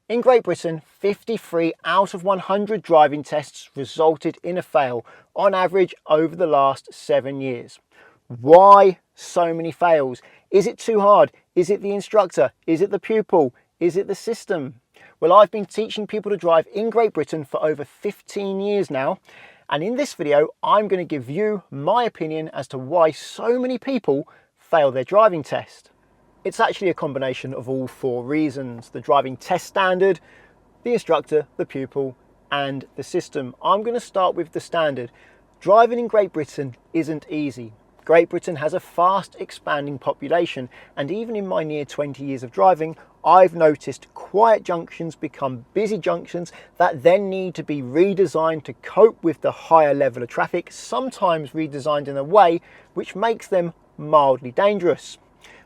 In Great Britain, 53 out of 100 driving tests resulted in a fail, on average over the last 7 years. Why so many fails? Is it too hard? Is it the instructor? Is it the pupil? Is it the system? Well, I've been teaching people to drive in Great Britain for over 15 years now, and in this video I'm going to give you my opinion as to why so many people fail their driving test. It's actually a combination of all 4 reasons: the driving test standard, the instructor, the pupil and the system. I'm going to start with the standard. Driving in Great Britain isn't easy. Great Britain has a fast expanding population, and even in my near 20 years of driving, I've noticed quiet junctions become busy junctions that then need to be redesigned to cope with the higher level of traffic, sometimes redesigned in a way which makes them mildly dangerous.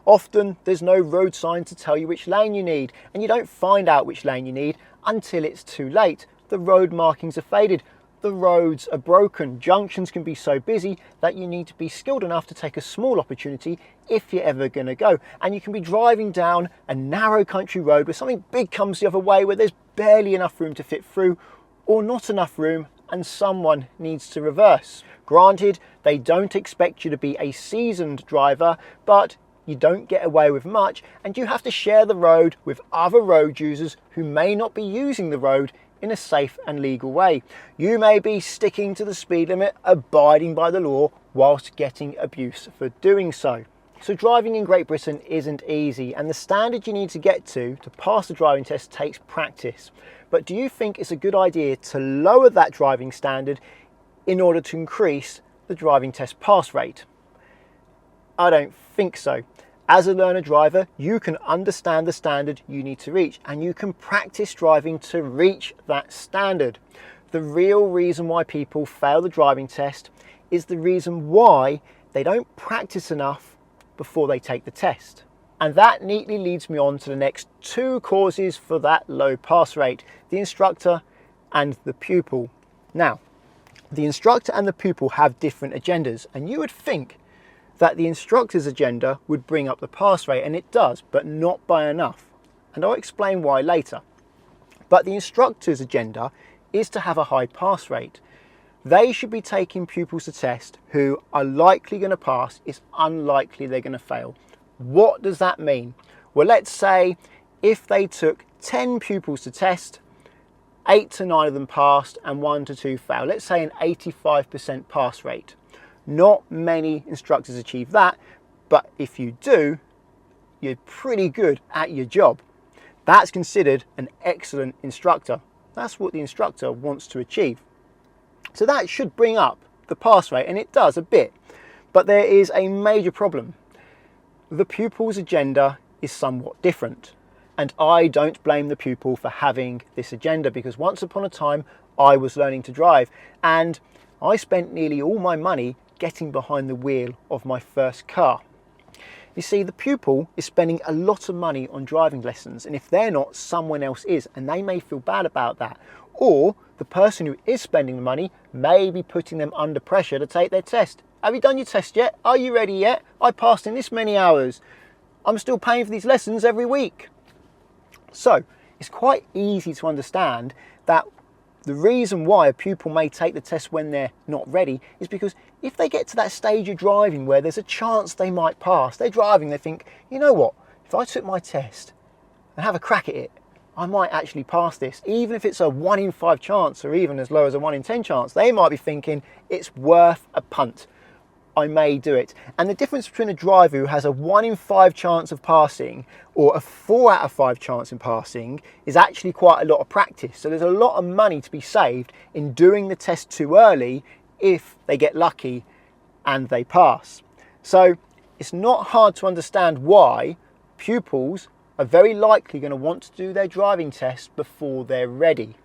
Often there's no road sign to tell you which lane you need, and you don't find out which lane you need until it's too late. The road markings are faded, the roads are broken, junctions can be so busy that you need to be skilled enough to take a small opportunity if you're ever going to go. And you can be driving down a narrow country road where something big comes the other way, where there's barely enough room to fit through, or not enough room and someone needs to reverse. Granted, they don't expect you to be a seasoned driver, but you don't get away with much, and you have to share the road with other road users who may not be using the road in a safe and legal way. You may be sticking to the speed limit, abiding by the law, whilst getting abuse for doing so. So driving in Great Britain isn't easy, and the standard you need to get to pass the driving test takes practice. But do you think it's a good idea to lower that driving standard in order to increase the driving test pass rate? I don't think so. As a learner driver, you can understand the standard you need to reach, and you can practice driving to reach that standard. The real reason why people fail the driving test is the reason why they don't practice enough before they take the test. And that neatly leads me on to the next 2 causes for that low pass rate: the instructor and the pupil. Now, the instructor and the pupil have different agendas, and you would think that the instructor's agenda would bring up the pass rate, and it does, but not by enough. And I'll explain why later. But the instructor's agenda is to have a high pass rate. They should be taking pupils to test who are likely going to pass. It's unlikely they're going to fail. What does that mean? Well, let's say if they took 10 pupils to test, 8 to 9 of them passed and 1 to 2 failed. Let's say an 85% pass rate. Not many instructors achieve that, but if you do, you're pretty good at your job. That's considered an excellent instructor. That's what the instructor wants to achieve. So that should bring up the pass rate, and it does a bit. But there is a major problem. The pupil's agenda is somewhat different. And I don't blame the pupil for having this agenda, because once upon a time I was learning to drive, and I spent nearly all my money getting behind the wheel of my first car. You see, the pupil is spending a lot of money on driving lessons, and if they're not, someone else is, and they may feel bad about that. Or the person who is spending the money may be putting them under pressure to take their test. Have you done your test yet? Are you ready yet? I passed in this many hours. I'm still paying for these lessons every week. So it's quite easy to understand that the reason why a pupil may take the test when they're not ready is because if they get to that stage of driving where there's a chance they might pass, they're driving, they think, you know what, if I took my test and have a crack at it, I might actually pass this. Even if it's a 1 in 5 chance, or even as low as a 1 in 10 chance, they might be thinking it's worth a punt. I may do it. And the difference between a driver who has a 1 in 5 chance of passing or a 4 out of 5 chance in passing is actually quite a lot of practice. So there's a lot of money to be saved in doing the test too early if they get lucky and they pass. So it's not hard to understand why pupils are very likely going to want to do their driving test before they're ready.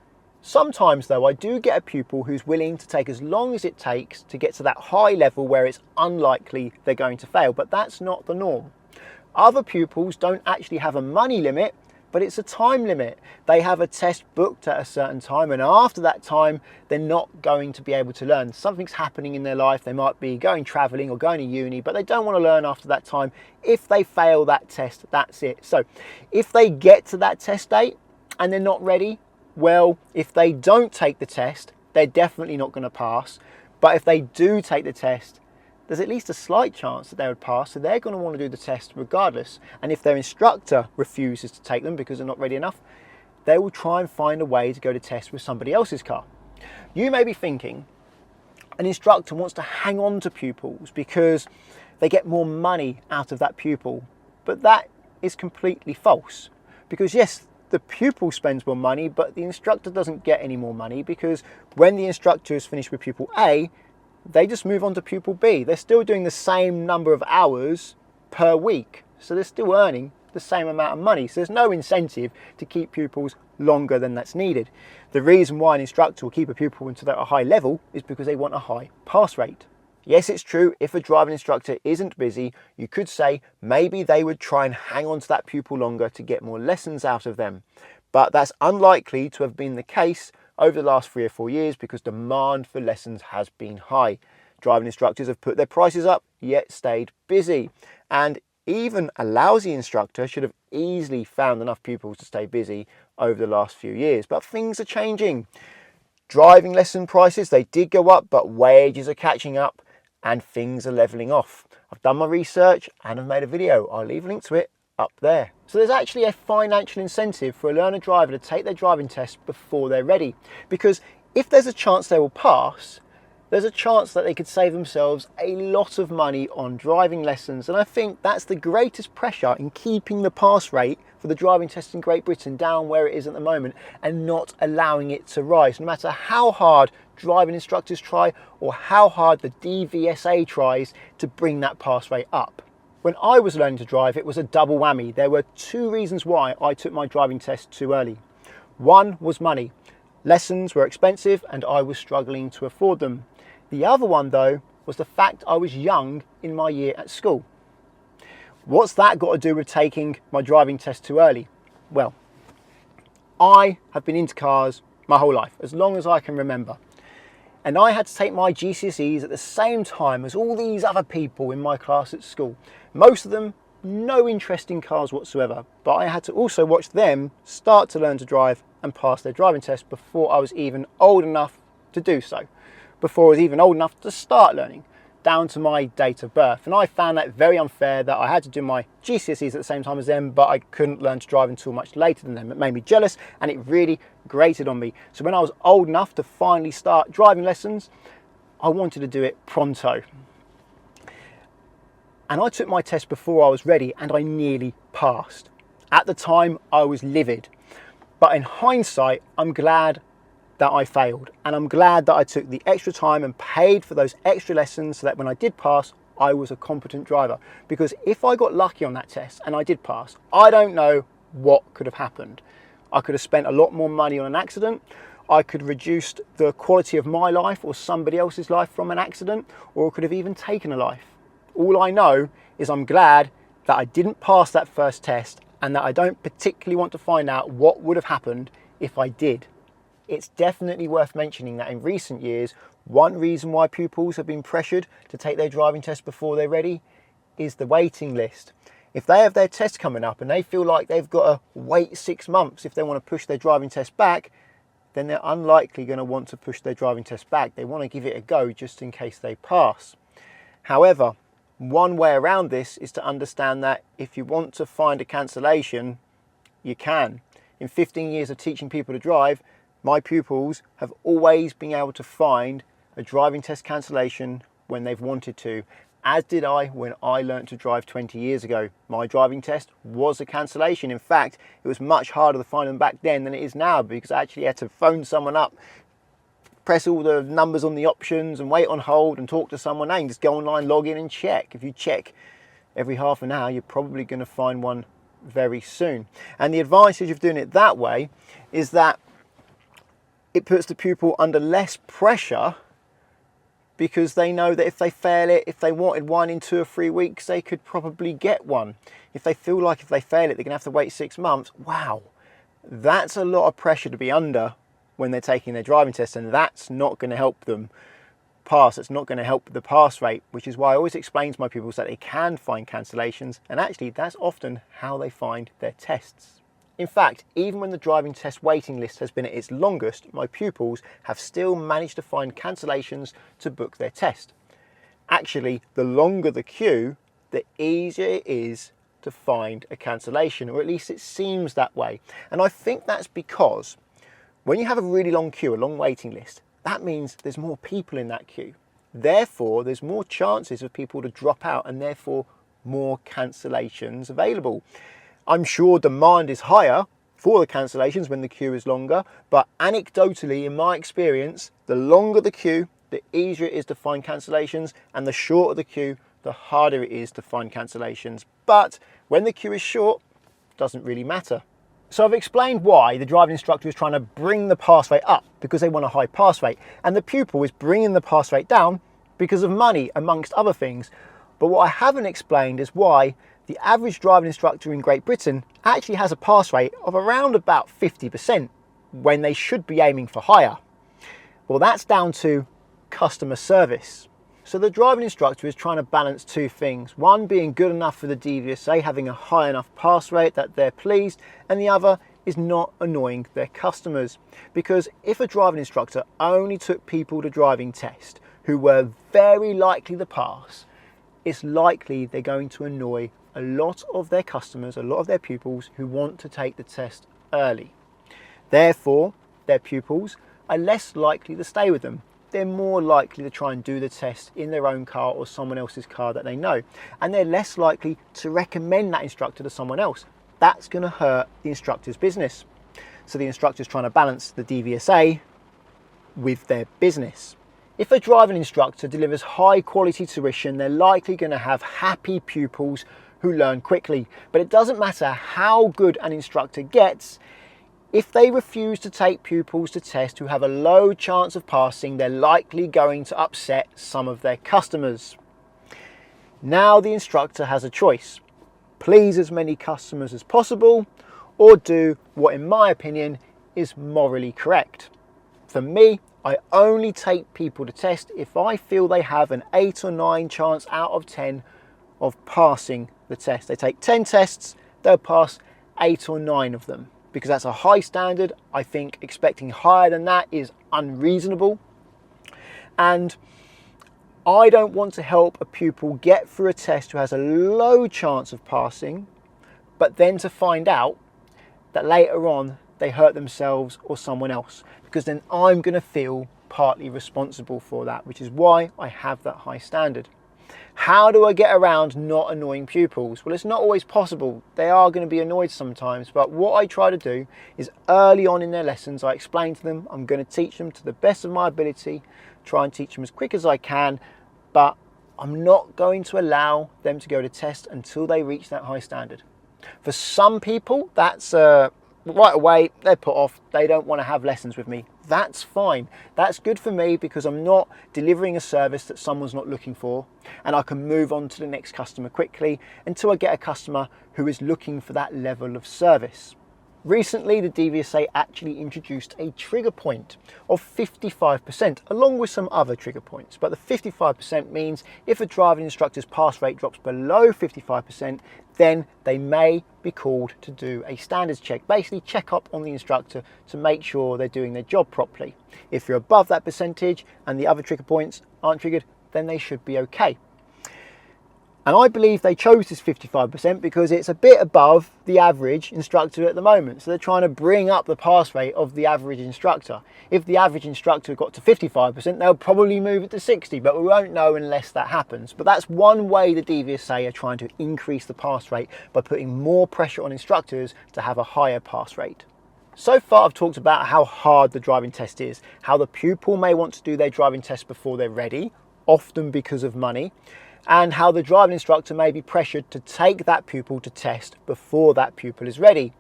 Sometimes though, I do get a pupil who's willing to take as long as it takes to get to that high level where it's unlikely they're going to fail, but that's not the norm. Other pupils don't actually have a money limit, but it's a time limit. They have a test booked at a certain time, and after that time, they're not going to be able to learn. Something's happening in their life. They might be going traveling or going to uni, but they don't want to learn after that time. If they fail that test, that's it. So if they get to that test date and they're not ready, well, if they don't take the test, they're definitely not going to pass. But if they do take the test, there's at least a slight chance that they would pass, so they're going to want to do the test regardless. And if their instructor refuses to take them because they're not ready enough, they will try and find a way to go to test with somebody else's car. You may be thinking, an instructor wants to hang on to pupils because they get more money out of that pupil. But that is completely false. Because yes, the pupil spends more money, but the instructor doesn't get any more money, because when the instructor is finished with pupil A, they just move on to pupil B. They're still doing the same number of hours per week. So they're still earning the same amount of money. So there's no incentive to keep pupils longer than that's needed. The reason why an instructor will keep a pupil until they're at a high level is because they want a high pass rate. Yes, it's true, if a driving instructor isn't busy, you could say maybe they would try and hang on to that pupil longer to get more lessons out of them. But that's unlikely to have been the case over the last 3 or 4 years, because demand for lessons has been high. Driving instructors have put their prices up, yet stayed busy. And even a lousy instructor should have easily found enough pupils to stay busy over the last few years. But things are changing. Driving lesson prices, they did go up, but wages are catching up and things are leveling off. I've done my research and I've made a video. I'll leave a link to it up there. So there's actually a financial incentive for a learner driver to take their driving test before they're ready. Because if there's a chance they will pass, there's a chance that they could save themselves a lot of money on driving lessons. And I think that's the greatest pressure in keeping the pass rate for the driving test in Great Britain down where it is at the moment and not allowing it to rise. No matter how hard driving instructors try or how hard the DVSA tries to bring that pass rate up. When I was learning to drive, it was a double whammy. There were 2 reasons why I took my driving test too early. One was money. Lessons were expensive and I was struggling to afford them. The other one, though, was the fact I was young in my year at school. What's that got to do with taking my driving test too early? Well, I have been into cars my whole life, as long as I can remember. And I had to take my GCSEs at the same time as all these other people in my class at school. Most of them, no interest in cars whatsoever, but I had to also watch them start to learn to drive and pass their driving test before I was even old enough to do so. Before I was even old enough to start learning, down to my date of birth. And I found that very unfair that I had to do my GCSEs at the same time as them, but I couldn't learn to drive until much later than them. It made me jealous and it really grated on me. So when I was old enough to finally start driving lessons, I wanted to do it pronto. And I took my test before I was ready and I nearly passed. At the time, I was livid. But in hindsight, I'm glad that I failed, and I'm glad that I took the extra time and paid for those extra lessons so that when I did pass, I was a competent driver. Because if I got lucky on that test and I did pass, I don't know what could have happened. I could have spent a lot more money on an accident, I could have reduced the quality of my life or somebody else's life from an accident, or could have even taken a life. All I know is I'm glad that I didn't pass that first test and that I don't particularly want to find out what would have happened if I did. It's definitely worth mentioning that in recent years, one reason why pupils have been pressured to take their driving test before they're ready is the waiting list. If they have their test coming up and they feel like they've got to wait 6 months if they want to push their driving test back, then they're unlikely going to want to push their driving test back. They want to give it a go just in case they pass. However, one way around this is to understand that if you want to find a cancellation, you can. In 15 years of teaching people to drive, my pupils have always been able to find a driving test cancellation when they've wanted to, as did I when I learnt to drive 20 years ago. My driving test was a cancellation. In fact, it was much harder to find them back then than it is now, because I actually had to phone someone up, press all the numbers on the options and wait on hold and talk to someone and just go online, log in and check. If you check every half an hour, you're probably going to find one very soon. And the advantage of doing it that way is that it puts the pupil under less pressure, because they know that if they fail it, if they wanted one in 2 or 3 weeks, they could probably get one. If they feel like if they fail it, they're going to have to wait 6 months. Wow, that's a lot of pressure to be under when they're taking their driving test, and that's not going to help them pass. It's not going to help the pass rate, which is why I always explain to my pupils that they can find cancellations, and actually that's often how they find their tests. In fact, even when the driving test waiting list has been at its longest, my pupils have still managed to find cancellations to book their test. Actually, the longer the queue, the easier it is to find a cancellation, or at least it seems that way. And I think that's because when you have a really long queue, a long waiting list, that means there's more people in that queue. Therefore, there's more chances of people to drop out and therefore more cancellations available. I'm sure demand is higher for the cancellations when the queue is longer, but anecdotally, in my experience, the longer the queue, the easier it is to find cancellations, and the shorter the queue, the harder it is to find cancellations. But when the queue is short, it doesn't really matter. So I've explained why the driving instructor is trying to bring the pass rate up because they want a high pass rate, and the pupil is bringing the pass rate down because of money, amongst other things. But what I haven't explained is why the average driving instructor in Great Britain actually has a pass rate of around about 50% when they should be aiming for higher. Well, that's down to customer service. So the driving instructor is trying to balance two things. One, being good enough for the DVSA, having a high enough pass rate that they're pleased, and the other is not annoying their customers. Because if a driving instructor only took people to driving test who were very likely to pass, it's likely they're going to annoy a lot of their customers, a lot of their pupils who want to take the test early. Therefore, their pupils are less likely to stay with them. They're more likely to try and do the test in their own car or someone else's car that they know. And they're less likely to recommend that instructor to someone else. That's going to hurt the instructor's business. So the instructor's trying to balance the DVSA with their business. If a driving instructor delivers high quality tuition, they're likely going to have happy pupils who learn quickly. But it doesn't matter how good an instructor gets, if they refuse to take pupils to test who have a low chance of passing, they're likely going to upset some of their customers. Now the instructor has a choice: please as many customers as possible, or do what, in my opinion, is morally correct. For me, I only take people to test if I feel they have an 8 or 9 chance out of 10 of passing the test. They take 10 tests, they'll pass 8 or 9 of them, because that's a high standard. I think expecting higher than that is unreasonable. And I don't want to help a pupil get through a test who has a low chance of passing, but then to find out that later on they hurt themselves or someone else, because then I'm going to feel partly responsible for that, which is why I have that high standard. How do I get around not annoying pupils? Well, it's not always possible. They are going to be annoyed sometimes, but what I try to do is early on in their lessons, I explain to them I'm going to teach them to the best of my ability, try and teach them as quick as I can, but I'm not going to allow them to go to test until they reach that high standard. For some people, that's right away, they're put off. They don't want to have lessons with me. That's fine. That's good for me because I'm not delivering a service that someone's not looking for, and I can move on to the next customer quickly until I get a customer who is looking for that level of service. Recently, the DVSA actually introduced a trigger point of 55%, along with some other trigger points. But the 55% means if a driving instructor's pass rate drops below 55%, then they may be called to do a standards check. Basically, check up on the instructor to make sure they're doing their job properly. If you're above that percentage and the other trigger points aren't triggered, then they should be okay. And I believe they chose this 55% because it's a bit above the average instructor at the moment. So they're trying to bring up the pass rate of the average instructor. If the average instructor got to 55%, they'll probably move it to 60, but we won't know unless that happens. But that's one way the DVSA are trying to increase the pass rate, by putting more pressure on instructors to have a higher pass rate. So far I've talked about how hard the driving test is, how the pupil may want to do their driving test before they're ready, often because of money, and how the driving instructor may be pressured to take that pupil to test before that pupil is ready,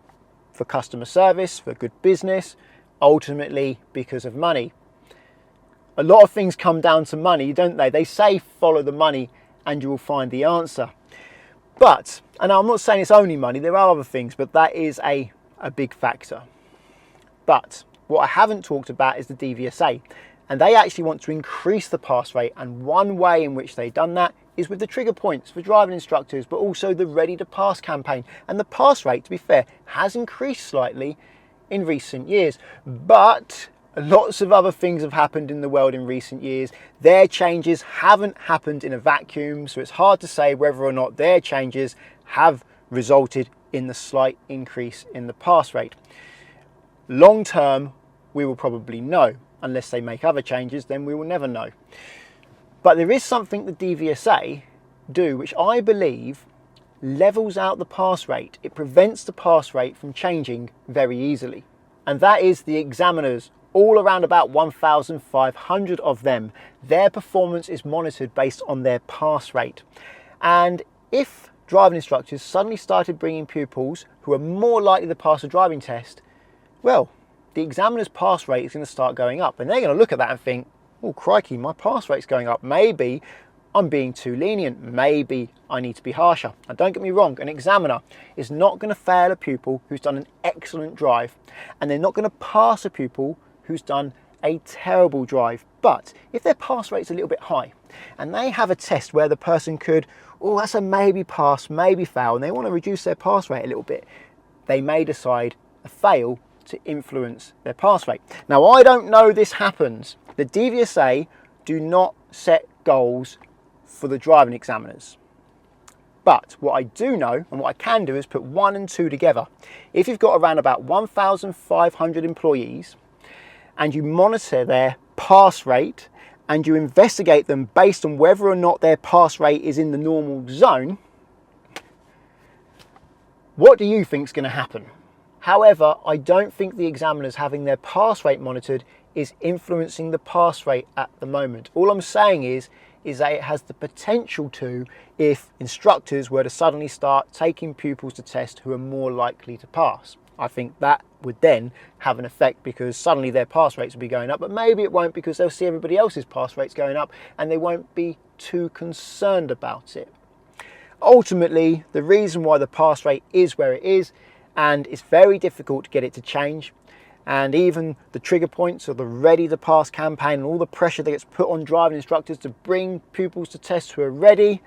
for customer service, for good business, ultimately because of money. A lot of things come down to money, don't they? They say follow the money and you will find the answer. But, and I'm not saying it's only money, there are other things, but that is a big factor. But what I haven't talked about is the DVSA. And they actually want to increase the pass rate, and one way in which they've done that is with the trigger points for driving instructors, but also the Ready to Pass campaign. And the pass rate, to be fair, has increased slightly in recent years. But lots of other things have happened in the world in recent years. Their changes haven't happened in a vacuum, so it's hard to say whether or not their changes have resulted in the slight increase in the pass rate. Long term, we will probably know. Unless they make other changes, then we will never know. But there is something the DVSA do, which I believe levels out the pass rate. It prevents the pass rate from changing very easily. And that is the examiners, all around about 1,500 of them. Their performance is monitored based on their pass rate. And if driving instructors suddenly started bringing pupils who are more likely to pass a driving test, well, the examiner's pass rate is going to start going up, and they're going to look at that and think, oh crikey, my pass rate's going up. Maybe I'm being too lenient. Maybe I need to be harsher. Now don't get me wrong, an examiner is not going to fail a pupil who's done an excellent drive, and they're not going to pass a pupil who's done a terrible drive. But if their pass rate's a little bit high and they have a test where the person could, oh, that's a maybe pass, maybe fail, and they want to reduce their pass rate a little bit, they may decide a fail to influence their pass rate. Now, I don't know this happens. The DVSA do not set goals for the driving examiners. But what I do know, and what I can do, is put 1 and 2 together. If you've got around about 1,500 employees and you monitor their pass rate and you investigate them based on whether or not their pass rate is in the normal zone, what do you think is going to happen? However, I don't think the examiners having their pass rate monitored is influencing the pass rate at the moment. All I'm saying is that it has the potential to, if instructors were to suddenly start taking pupils to test who are more likely to pass. I think that would then have an effect, because suddenly their pass rates will be going up, but maybe it won't, because they'll see everybody else's pass rates going up and they won't be too concerned about it. Ultimately, the reason why the pass rate is where it is, and it's very difficult to get it to change, and even the trigger points or the Ready to Pass campaign and all the pressure that gets put on driving instructors to bring pupils to tests who are ready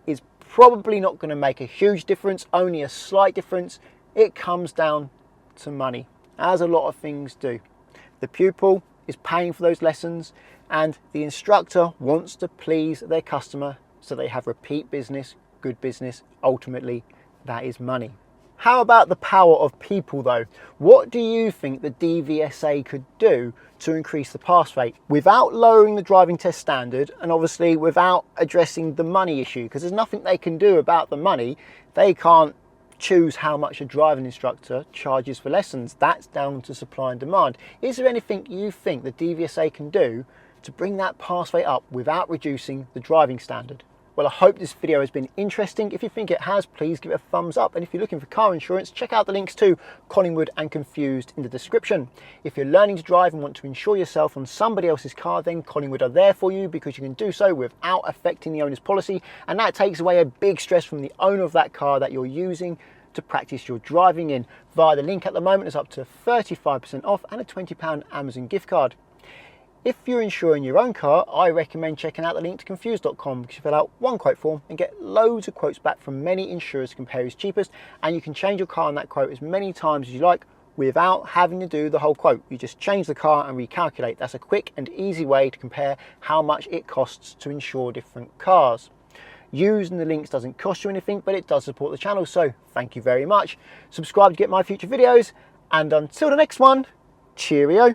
is probably not going to make a huge difference, only a slight difference. It comes down to money, as a lot of things do. The pupil is paying for those lessons, and the instructor wants to please their customer so they have repeat business, good business. Ultimately, that is money. How about the power of people though? What do you think the DVSA could do to increase the pass rate without lowering the driving test standard, and obviously without addressing the money issue? Because there's nothing they can do about the money. They can't choose how much a driving instructor charges for lessons. That's down to supply and demand. Is there anything you think the DVSA can do to bring that pass rate up without reducing the driving standard? Well, I hope this video has been interesting. If you think it has, please give it a thumbs up. And if you're looking for car insurance, check out the links to Collingwood and Confused in the description. If you're learning to drive and want to insure yourself on somebody else's car, then Collingwood are there for you, because you can do so without affecting the owner's policy. And that takes away a big stress from the owner of that car that you're using to practice your driving in. Via the link at the moment is up to 35% off and a £20 Amazon gift card. If you're insuring your own car, I recommend checking out the link to confused.com, because you fill out one quote form and get loads of quotes back from many insurers to compare who's cheapest, and you can change your car on that quote as many times as you like without having to do the whole quote. You just change the car and recalculate. That's a quick and easy way to compare how much it costs to insure different cars. Using the links doesn't cost you anything, but it does support the channel, so thank you very much. Subscribe to get my future videos, and until the next one, cheerio.